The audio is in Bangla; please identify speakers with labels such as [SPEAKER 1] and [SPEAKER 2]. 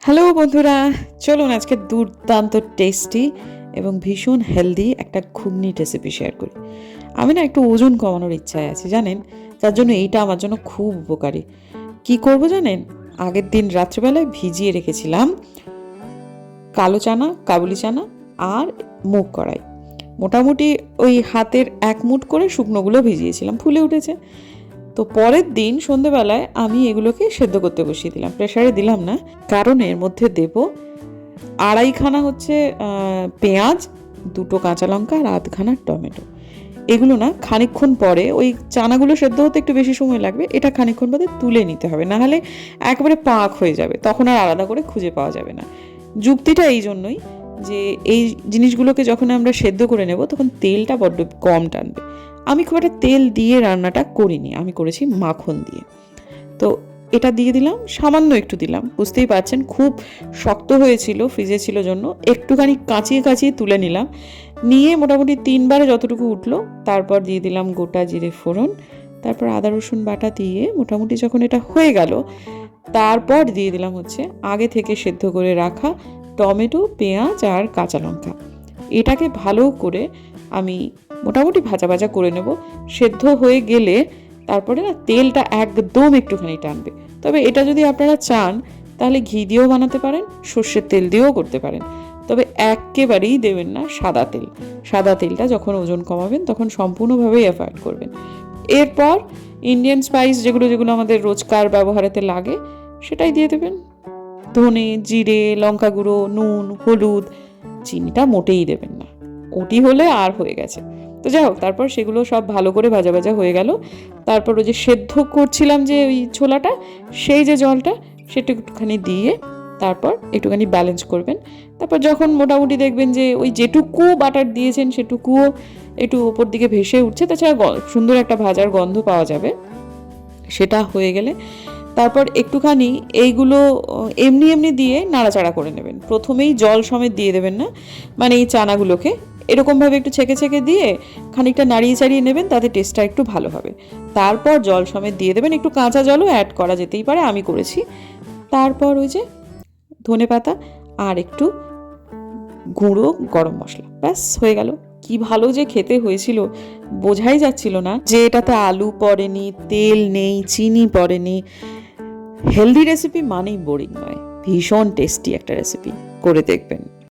[SPEAKER 1] হ্যালো বন্ধুরা, চলুন আজকে দুর্দান্ত টেস্টি এবং ভীষণ হেলদি একটা ঘুগনি রেসিপি শেয়ার করি। আমি না একটু ওজন কমানোর ইচ্ছায় আছি জানেন, তার জন্য এইটা আমার জন্য খুব উপকারী। কি করব জানেন, আগের দিন রাত্রেবেলায় ভিজিয়ে রেখেছিলাম কালো চানা, কাবুলি চানা আর মুগ কড়াই। মোটামুটি ওই হাতের এক মুঠ করে শুকনোগুলো ভিজিয়েছিলাম, ফুলে উঠেছে। তো পরের দিন সন্ধেবেলায় আমি এগুলোকে সেদ্ধ করতে বসিয়ে দিলাম, প্রেসারে দিলাম না, কারণ এর মধ্যে দেব আড়াইখানা হচ্ছে পেঁয়াজ, দুটো কাঁচা লঙ্কা আর আধখানা টমেটো। এগুলো না খানিকক্ষণ পরে, ওই চানাগুলো সেদ্ধ হতে একটু বেশি সময় লাগবে, এটা খানিকক্ষণ বাদে তুলে নিতে হবে, নাহলে একেবারে পাক হয়ে যাবে, তখন আর আলাদা করে খুঁজে পাওয়া যাবে না। যুক্তিটা এই জন্যই যে এই জিনিসগুলোকে যখন আমরা সেদ্ধ করে নেব তখন তেলটা বড্ড কম টানবে। আমি খুব একটা তেল দিয়ে রান্নাটা করিনি, আমি করেছি মাখন দিয়ে। তো এটা দিয়ে দিলাম, সামান্য একটু দিলাম, বুঝতেই পারছেন খুব শক্ত হয়েছিল, ফ্রিজে ছিল জন্য একটুখানি কাঁচিয়ে কাঁচিয়ে তুলে নিলাম। নিয়ে মোটামুটি 3বারে যতটুকু উঠলো, তারপর দিয়ে দিলাম গোটা জিরে ফোড়ন, তারপর আদা রসুন বাটা দিয়ে মোটামুটি যখন এটা হয়ে গেল, তারপর দিয়ে দিলাম হচ্ছে আগে থেকে সেদ্ধ করে রাখা টমেটো, পেঁয়াজ আর কাঁচা লঙ্কা। এটাকে ভালো করে আমি মোটামুটি ভাজা ভাজা করে নেব। সেদ্ধ হয়ে গেলে তারপরে না তেলটা একদম একটুখানি টানবে। তবে এটা যদি আপনারা চান তাহলে ঘি দিয়েও বানাতে পারেন, সর্ষের তেল দিয়েও করতে পারেন, তবে একেবারেই দেবেন না সাদা তেল। সাদা তেলটা যখন ওজন কমাবেন তখন সম্পূর্ণভাবেই অ্যাভয়েড করবেন। এরপর ইন্ডিয়ান স্পাইস যেগুলো যেগুলো আমাদের রোজকার ব্যবহারেতে লাগে সেটাই দিয়ে দেবেন। ধনে, জিরে, লঙ্কা গুঁড়ো, নুন, হলুদ, চিনিটা মোটেই দেবেন না, ওটি হলে আর হয়ে গেছে। তো যাই হোক, তারপর সেগুলো সব ভালো করে ভাজা ভাজা হয়ে গেল। তারপর ওই যে সেদ্ধ করছিলাম যে ওই ছোলাটা, সেই যে জলটা, সেটা একটুখানি দিয়ে তারপর একটুখানি ব্যালেন্স করবেন। তারপর যখন মোটামুটি দেখবেন যে ওই যেটুকু বাটার দিয়েছেন সেটুকুও একটু ওপর দিকে ভেসে উঠছে, তাছাড়া সুন্দর একটা ভাজার গন্ধ পাওয়া যাবে, সেটা হয়ে গেলে তারপর একটুখানি এইগুলো এমনি এমনি দিয়ে নাড়াচাড়া করে নেবেন। প্রথমেই জল সমেত দিয়ে দেবেন না, মানে এই চানাগুলোকে এরকমভাবে একটু ছেঁকে ছেঁকে দিয়ে খানিকটা নাড়িয়ে চাড়িয়ে নেবেন, তাতে টেস্টটা একটু ভালো হবে। তারপর জল সমেত দিয়ে দেবেন, একটু কাঁচা জলও অ্যাড করা যেতেই পারে, আমি করেছি। তারপর ওই যে ধনে পাতা আর একটু গুঁড়ো গরম মশলা, ব্যাস হয়ে গেল। কি ভালো যে খেতে হয়েছিল, বোঝাই যাচ্ছিল না যে এটাতে আলু পড়েনি, তেল নেই, চিনি পড়েনি। হেলদি রেসিপি মানেই বোরিং নয়, ভীষণ টেস্টি একটা রেসিপি, করে দেখবেন।